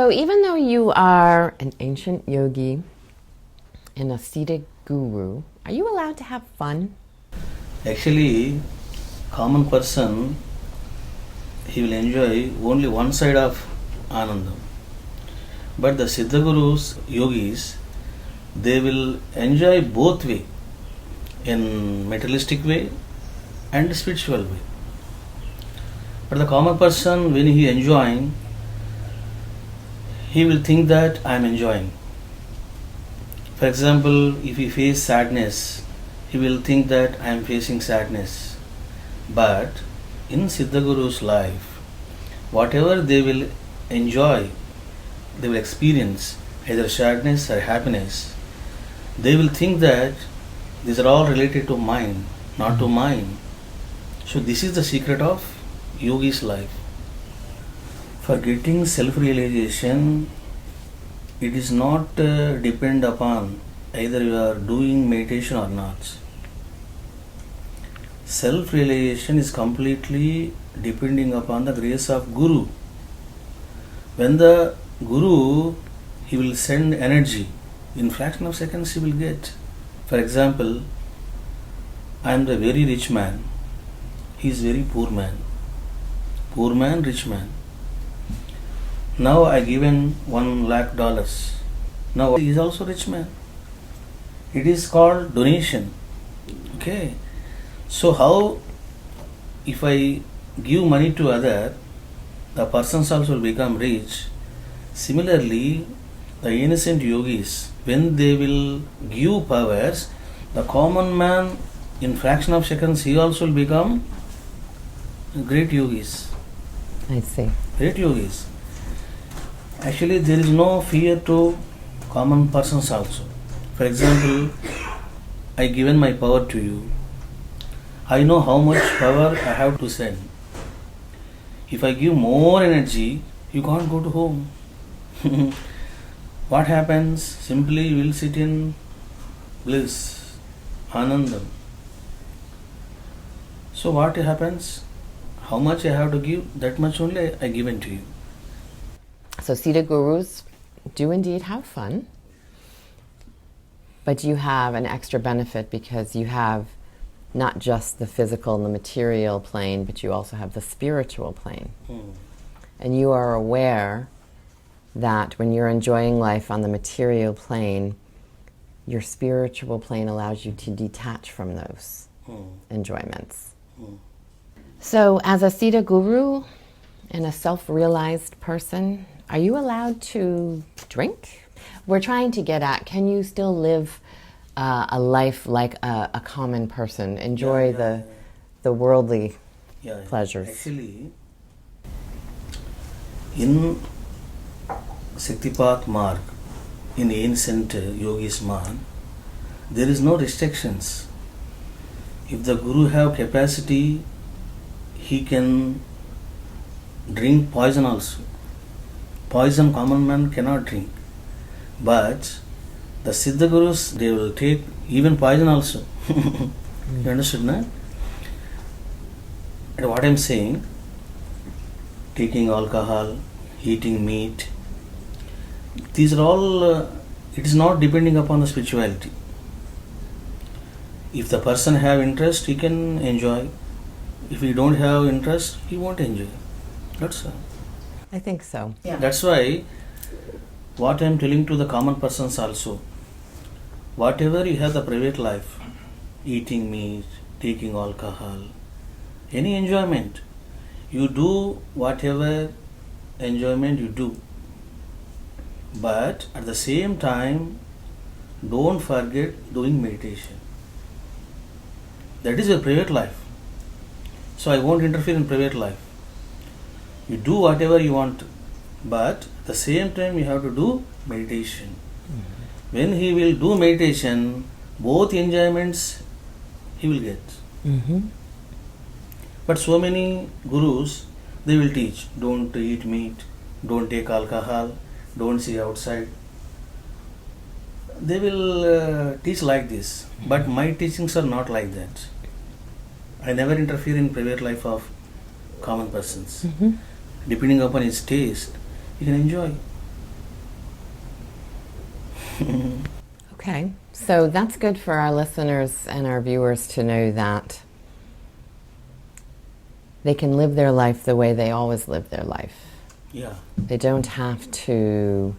So even though you are an ancient yogi and a seated guru, are you allowed to have fun? Actually, common person, he will enjoy only one side of Anandam. But the Siddha Gurus, yogis, they will enjoy both way, in materialistic way and spiritual way. But the common person, when he enjoying, he will think that I am enjoying. For example, if he face sadness, he will think that I am facing sadness. But in Siddha Guru's life, whatever they will enjoy, they will experience either sadness or happiness, they will think that these are all related to mind, not to mind. So this is the secret of yogi's life. For getting self-realization, it is not depend upon either you are doing meditation or not. Self-realization is completely depending upon the grace of Guru. When the Guru, he will send energy, in fraction of seconds he will get. For example, I am the very rich man, he is very poor man. Poor man, rich man. Now I given $1 lakh. Now he is also rich man. It is called donation. Okay. So how if I give money to other, the persons also will become rich. Similarly, the innocent yogis, when they will give powers, the common man in fraction of seconds he also will become great yogis. I see. Great yogis. Actually, there is no fear to common persons also. For example, I given my power to you. I know how much power I have to send. If I give more energy, you can't go to home. What happens? Simply you will sit in bliss, Anandam. So what happens? How much I have to give, that much only I given to you. So seated gurus do indeed have fun, but you have an extra benefit because you have not just the physical and the material plane, but you also have the spiritual plane. And you are aware that when you're enjoying life on the material plane, your spiritual plane allows you to detach from those enjoyments. So as a Siddha Guru and a self-realized person, are you allowed to drink? We're trying to get at, can you still live a life like a common person, enjoy the worldly pleasures? Actually, in Shaktipat Marg, in ancient yogis marg, there is no restrictions. If the Guru have capacity, he can drink poison also. Poison common man cannot drink. But the Siddha Gurus, they will take even poison also. You understood, no? And what I am saying, taking alcohol, eating meat, these are all, it is not depending upon the spirituality. If the person have interest, he can enjoy. If he don't have interest, he won't enjoy. That's all. I think so. Yeah. That's why what I am telling to the common persons also, whatever you have the private life, eating meat, taking alcohol, any enjoyment, you do whatever enjoyment you do. But at the same time, don't forget doing meditation. That is your private life. So I won't interfere in private life. You do whatever you want, but at the same time you have to do meditation. When he will do meditation, both enjoyments he will get. But so many gurus, they will teach, don't eat meat, don't take alcohol, don't see outside. They will teach like this, but my teachings are not like that. I never interfere in private life of common persons. Depending upon his taste, he can enjoy. Okay, so that's good for our listeners and our viewers to know that they can live their life the way they always live their life. Yeah. They don't have to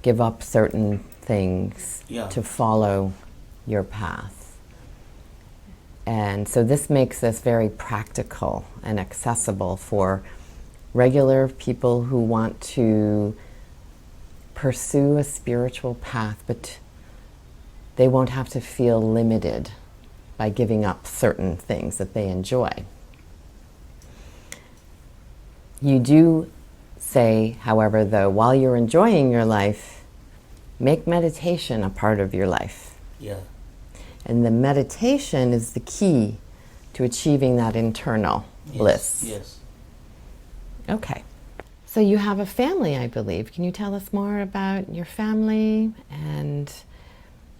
give up certain things to follow your path. And so this makes this very practical and accessible for regular people who want to pursue a spiritual path, but they won't have to feel limited by giving up certain things that they enjoy. You do say, however, though, while you're enjoying your life, make meditation a part of your life. Yeah. And the meditation is the key to achieving that internal bliss. Yes. Okay. So you have a family, I believe. Can you tell us more about your family and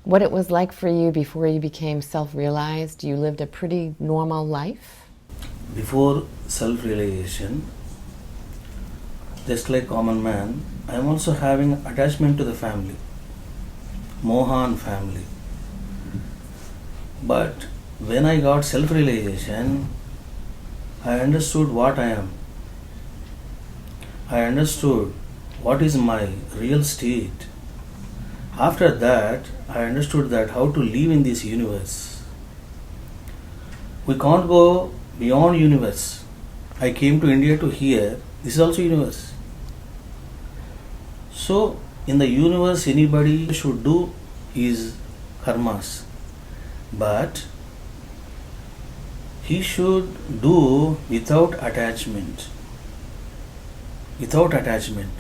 what it was like for you before you became self-realized? You lived a pretty normal life? Before self-realization, just like common man, I am also having attachment to the family, Mohan family. But when I got self-realization, I understood what I am. I understood what is my real state. After that, I understood that how to live in this universe. We can't go beyond universe. I came to India to hear, this is also universe. So, in the universe, anybody should do his karmas. But he should do without attachment. Without attachment.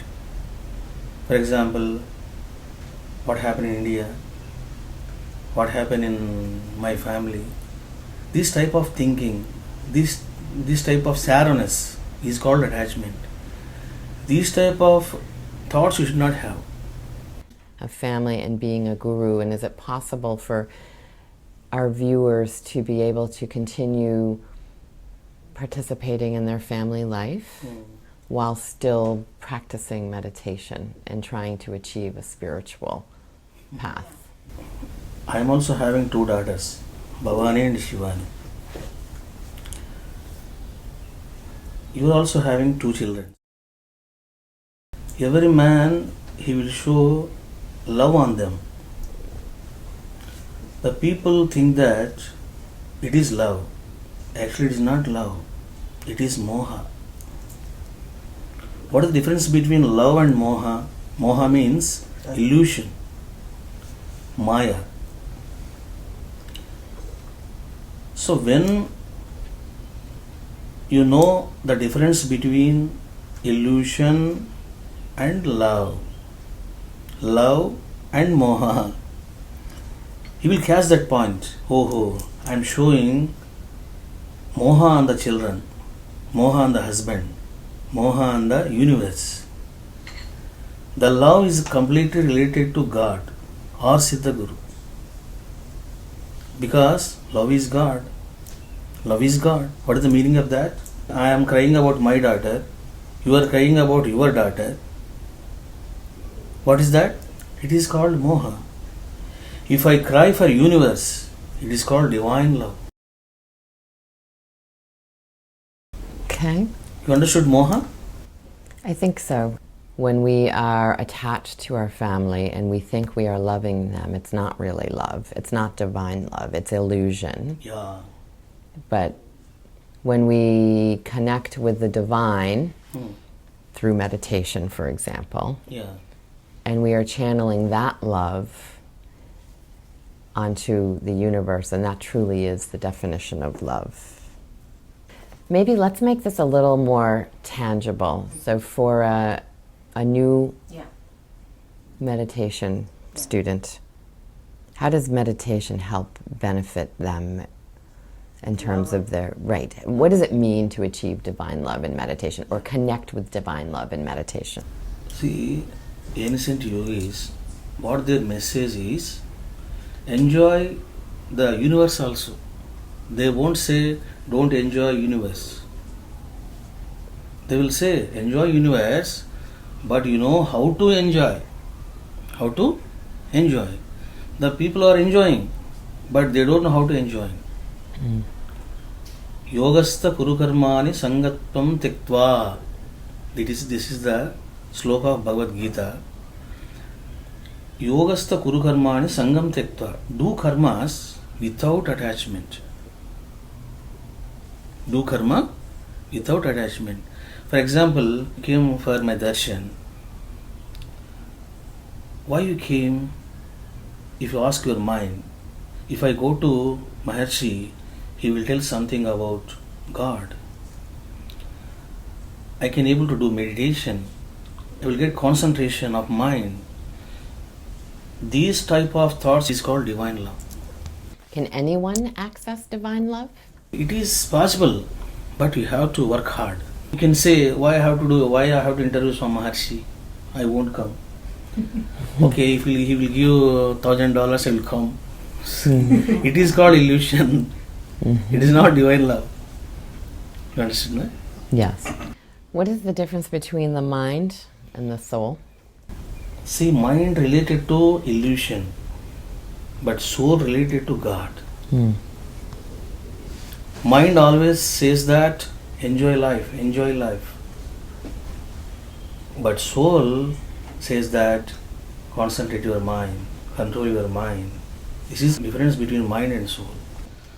For example, what happened in India, what happened in my family, this type of thinking, this type of sarrowness is called attachment. These type of thoughts you should not have. A family and being a guru, and is it possible for our viewers to be able to continue participating in their family life while still practicing meditation and trying to achieve a spiritual path? I am also having two daughters, Bhavani and Shivani. You are also having two children. Every man, he will show love on them. The people think that it is love. Actually, it is not love. It is moha. What is the difference between love and moha? Moha means illusion, maya. So when you know the difference between illusion and love and moha, he will catch that point. Oh, I am showing moha on the children, moha on the husband, moha on the universe. The love is completely related to God or Siddha Guru. Because love is God. Love is God. What is the meaning of that? I am crying about my daughter. You are crying about your daughter. What is that? It is called moha. If I cry for universe, it is called divine love. Okay. You understood moha? I think so. When we are attached to our family and we think we are loving them, it's not really love. It's not divine love. It's illusion. Yeah. But when we connect with the divine through meditation, for example, and we are channeling that love onto the universe, and that truly is the definition of love. Maybe let's make this a little more tangible. So for a new meditation student, how does meditation help benefit them in terms of their, what does it mean to achieve divine love in meditation or connect with divine love in meditation? See, ancient yogis, what their message is, enjoy the universe also. They won't say, don't enjoy universe. They will say, enjoy universe, but you know how to enjoy. How to Enjoy. The people are enjoying, but they don't know how to enjoy. Yogastha kurukarmani sangatvam tektva. This is the sloka of Bhagavad Gita. Yogastha kurukarmani sangam tektva. Do karmas without attachment. Do karma without attachment. For example, you came for my darshan. Why you came? If you ask your mind, if I go to Maharshi, he will tell something about God. I can able to do meditation. I will get concentration of mind. These type of thoughts is called divine love. Can anyone access divine love? It is possible, but you have to work hard. You can say, why I have to interview from Maharshi? I won't come. Okay, if he will give $1,000, I will come. It is called illusion. It is not divine love. You understand, no? Yes. What is the difference between the mind and the soul? See, mind related to illusion, but soul related to God. Mind always says that enjoy life, enjoy life. But soul says that concentrate your mind, control your mind. This is the difference between mind and soul.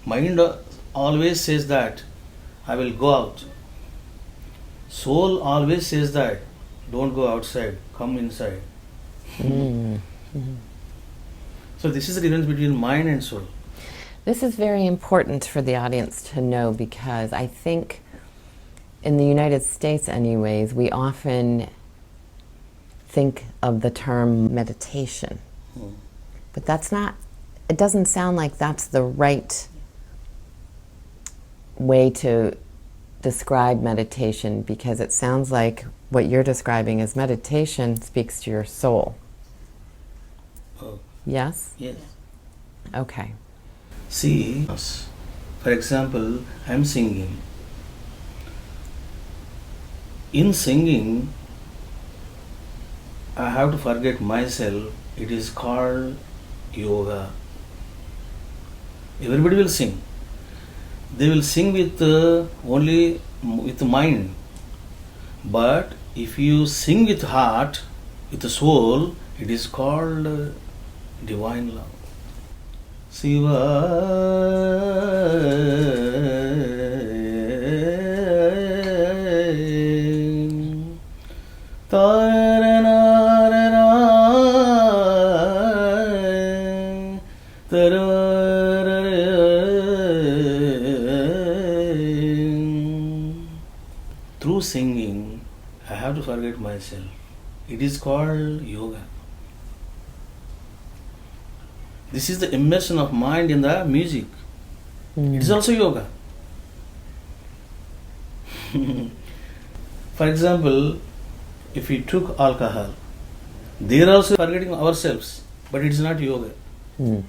Mind always says that I will go out. Soul always says that don't go outside, come inside. So this is the difference between mind and soul. This is very important for the audience to know, because I think in the United States anyways, we often think of the term meditation. But that's not, it doesn't sound like that's the right way to describe meditation, because it sounds like what you're describing as meditation speaks to your soul. Oh, Yes? yes. Okay. See, for example, I am singing. In singing, I have to forget myself. It is called yoga. Everybody will sing. They will sing with only with mind. But if you sing with heart, with the soul, it is called divine love. Siva through singing, I have to forget myself. It is called yoga. This is the immersion of mind in the music. It is also yoga. For example, if we took alcohol, they are also forgetting ourselves, but it is not yoga. You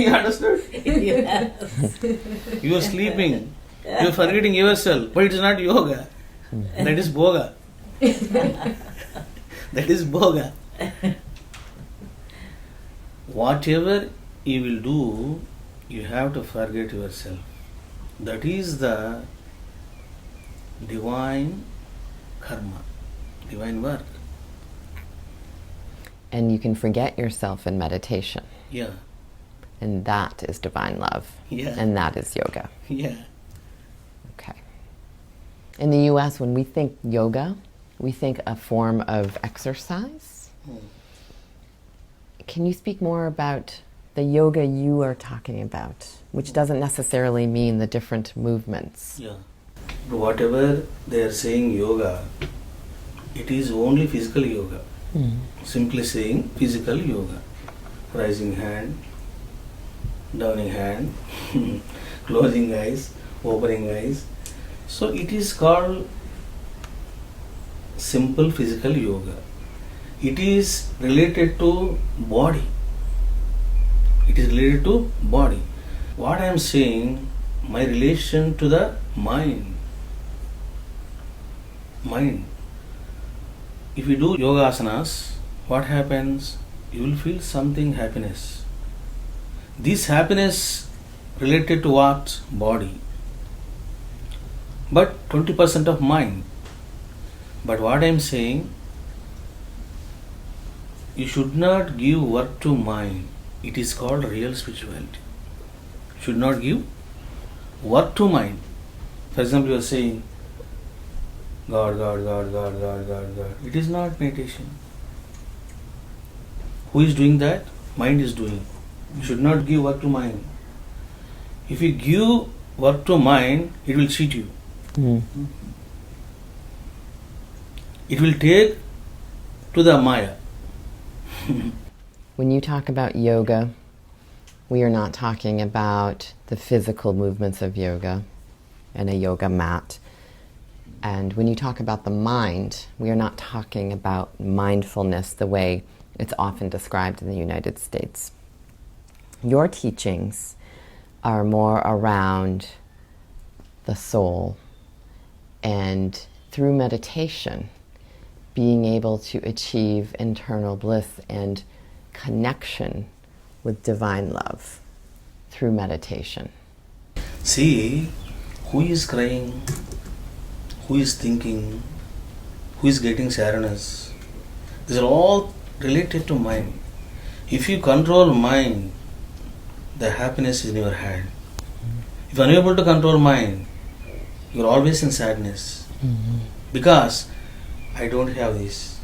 understood? Yes. You are sleeping, you are forgetting yourself, but it is not yoga. That is boga. That is boga. Whatever you will do, you have to forget yourself. That is the divine karma, divine work. And you can forget yourself in meditation. Yeah, And that is divine love. Yeah. And that is yoga. yeah. Okay. In the US, when we think yoga, we think a form of exercise. Can you speak more about the yoga you are talking about, which doesn't necessarily mean the different movements? Yeah. Whatever they are saying yoga, it is only physical yoga. Simply saying physical yoga. Rising hand, downing hand, closing eyes, opening eyes. So it is called simple physical yoga. It is related to body. It is related to body. What I am saying, my relation to the mind. Mind. If we do yoga asanas, what happens? You will feel something happiness. This happiness related to what? Body. But 20% of mind. But what I am saying, you should not give work to mind. It is called real spirituality. Should not give work to mind. For example, you are saying, God, God, God, God, God, God, God. It is not meditation. Who is doing that? Mind is doing. You should not give work to mind. If you give work to mind, it will cheat you. It will take to the Maya. When you talk about yoga, we are not talking about the physical movements of yoga and a yoga mat. And when you talk about the mind, we are not talking about mindfulness the way it's often described in the United States. Your teachings are more around the soul, and through meditation, being able to achieve internal bliss and connection with divine love through meditation. See, who is crying, who is thinking, who is getting sadness. These are all related to mind. If you control mind, the happiness is in your hand. If you are unable to control mind, you are always in sadness. Because I don't have this.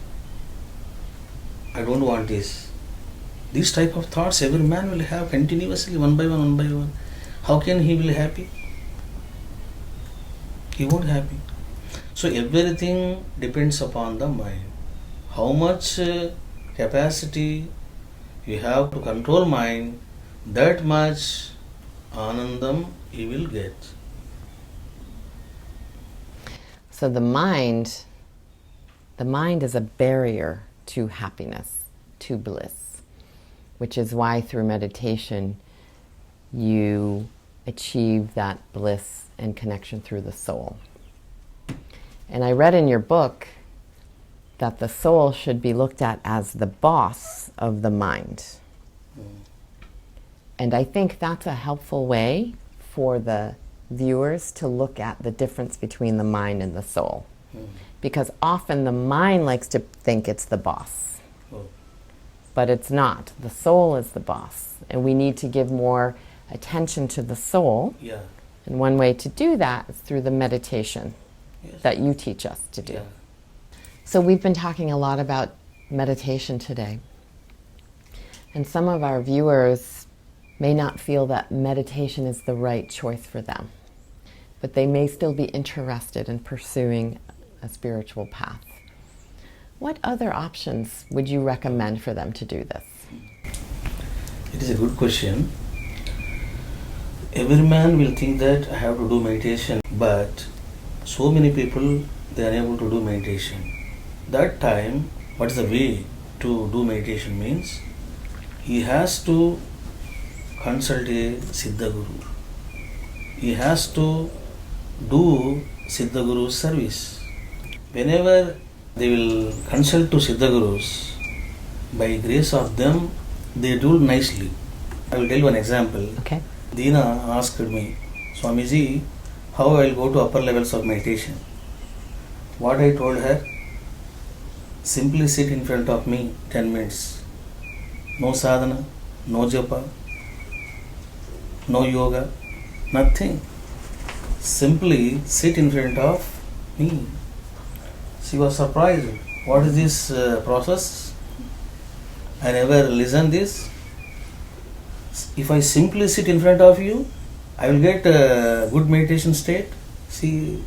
I don't want this. These type of thoughts every man will have continuously, one by one, one by one. How can he be happy? He won't happy. So everything depends upon the mind. How much capacity you have to control mind, that much anandam you will get. So the mind is a barrier to happiness, to bliss, which is why through meditation you achieve that bliss and connection through the soul. And I read in your book that the soul should be looked at as the boss of the mind. And I think that's a helpful way for the viewers to look at the difference between the mind and the soul. Because often the mind likes to think it's the boss. But it's not. The soul is the boss. And we need to give more attention to the soul. Yeah. And one way to do that is through the meditation that you teach us to do. Yeah. So we've been talking a lot about meditation today. And some of our viewers may not feel that meditation is the right choice for them, but they may still be interested in pursuing a spiritual path. What other options would you recommend for them to do this? It is a good question. Every man will think that I have to do meditation, but so many people, they are unable to do meditation. That time, what is the way to do meditation means? He has to consult a Siddha Guru. He has to do Siddha Guru's service. Whenever they will consult to Siddha Gurus, by grace of them, they do nicely. I will tell you an example. Okay. Deena asked me, Swamiji, how I will go to upper levels of meditation? What I told her, simply sit in front of me 10 minutes. No sadhana, no japa, no yoga, nothing. Simply sit in front of me. She was surprised. What is this process? I never listened this. If I simply sit in front of you, I will get a good meditation state. She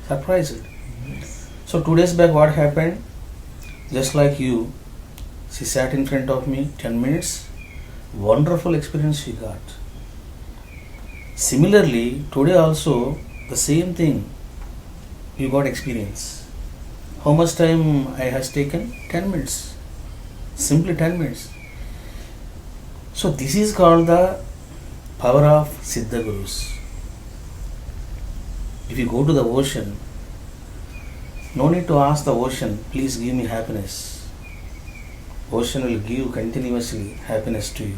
surprised. So 2 days back what happened? Just like you, she sat in front of me 10 minutes. Wonderful experience she got. Similarly, today also the same thing. You got experience. How much time I has taken? 10 minutes. Simply 10 minutes. So this is called the power of Siddha Gurus. If you go to the ocean, no need to ask the ocean, please give me happiness. Ocean will give continuously happiness to you.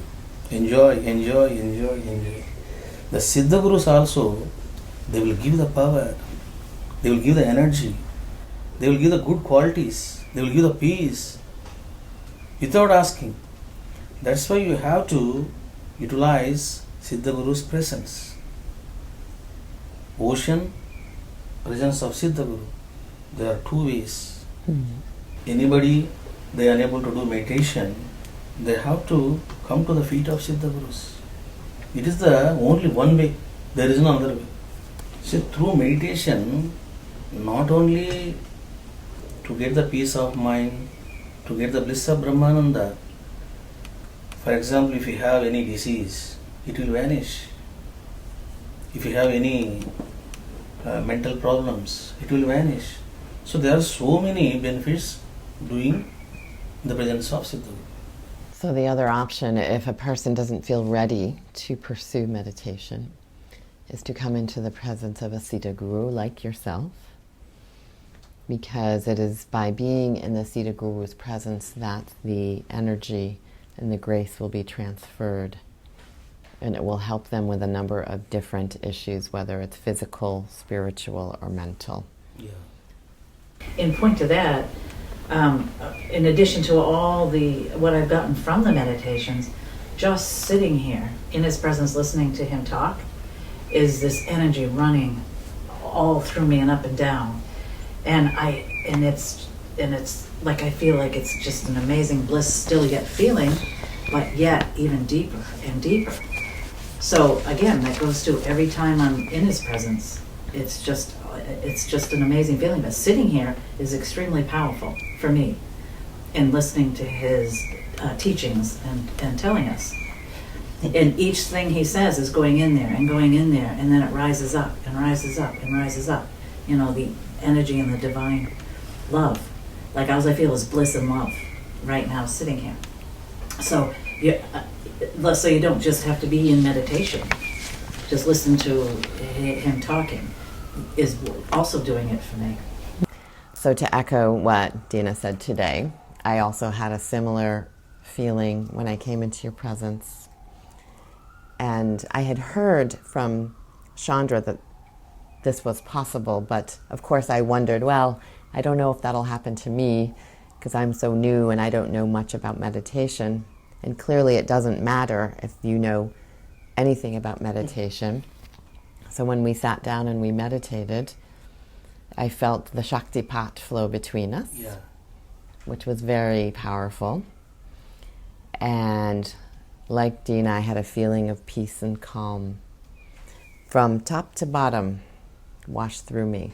Enjoy, enjoy, enjoy, enjoy. The Siddha Gurus also, they will give the power, they will give the energy, they will give the good qualities, they will give the peace without asking. That's why you have to utilize Siddha Guru's presence. Ocean, presence of Siddha Guru. There are two ways. Anybody, they are unable to do meditation, they have to come to the feet of Siddha Gurus. It is the only one way. There is no other way. See, through meditation, not only to get the peace of mind, to get the bliss of Brahmananda. For example, if you have any disease, it will vanish. If you have any mental problems, it will vanish. So there are so many benefits doing the presence of Siddha Guru. So the other option, if a person doesn't feel ready to pursue meditation, is to come into the presence of a Siddha Guru like yourself, because it is by being in the Siddha Guru's presence that the energy and the grace will be transferred, and it will help them with a number of different issues, whether it's physical, spiritual, or mental. Yeah. In point to that, in addition to all what I've gotten from the meditations, just sitting here in his presence, listening to him talk, is this energy running all through me and up and down, and it's like I feel like it's just an amazing bliss, still yet feeling, but yet even deeper and deeper. So again, that goes to every time I'm in his presence, it's just an amazing feeling. But sitting here is extremely powerful for me in listening to his teachings and telling us. And each thing he says is going in there, and then it rises up and rises up and rises up. You know, the energy and the divine love. Like as I feel is bliss and love right now sitting here. So let's say you don't just have to be in meditation. Just listen to him talking is also doing it for me. So to echo what Dina said today, I also had a similar feeling when I came into your presence. And I had heard from Chandra that this was possible, but of course I wondered, well, I don't know if that'll happen to me because I'm so new and I don't know much about meditation. And clearly it doesn't matter if you know anything about meditation. So when we sat down and we meditated, I felt the Shaktipat flow between us, which was very powerful. And like Dina, I had a feeling of peace and calm from top to bottom washed through me.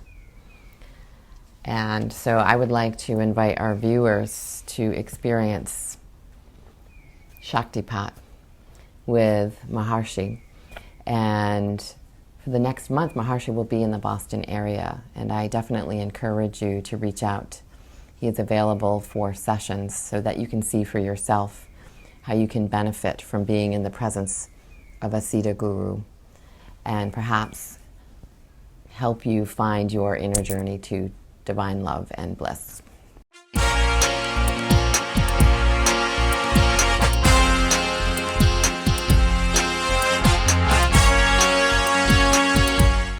And so I would like to invite our viewers to experience Shaktipat with Maharshi. And for the next month, Maharshi will be in the Boston area, and I definitely encourage you to reach out. He is available for sessions so that you can see for yourself how you can benefit from being in the presence of a Siddha Guru, and perhaps help you find your inner journey to divine love and bliss.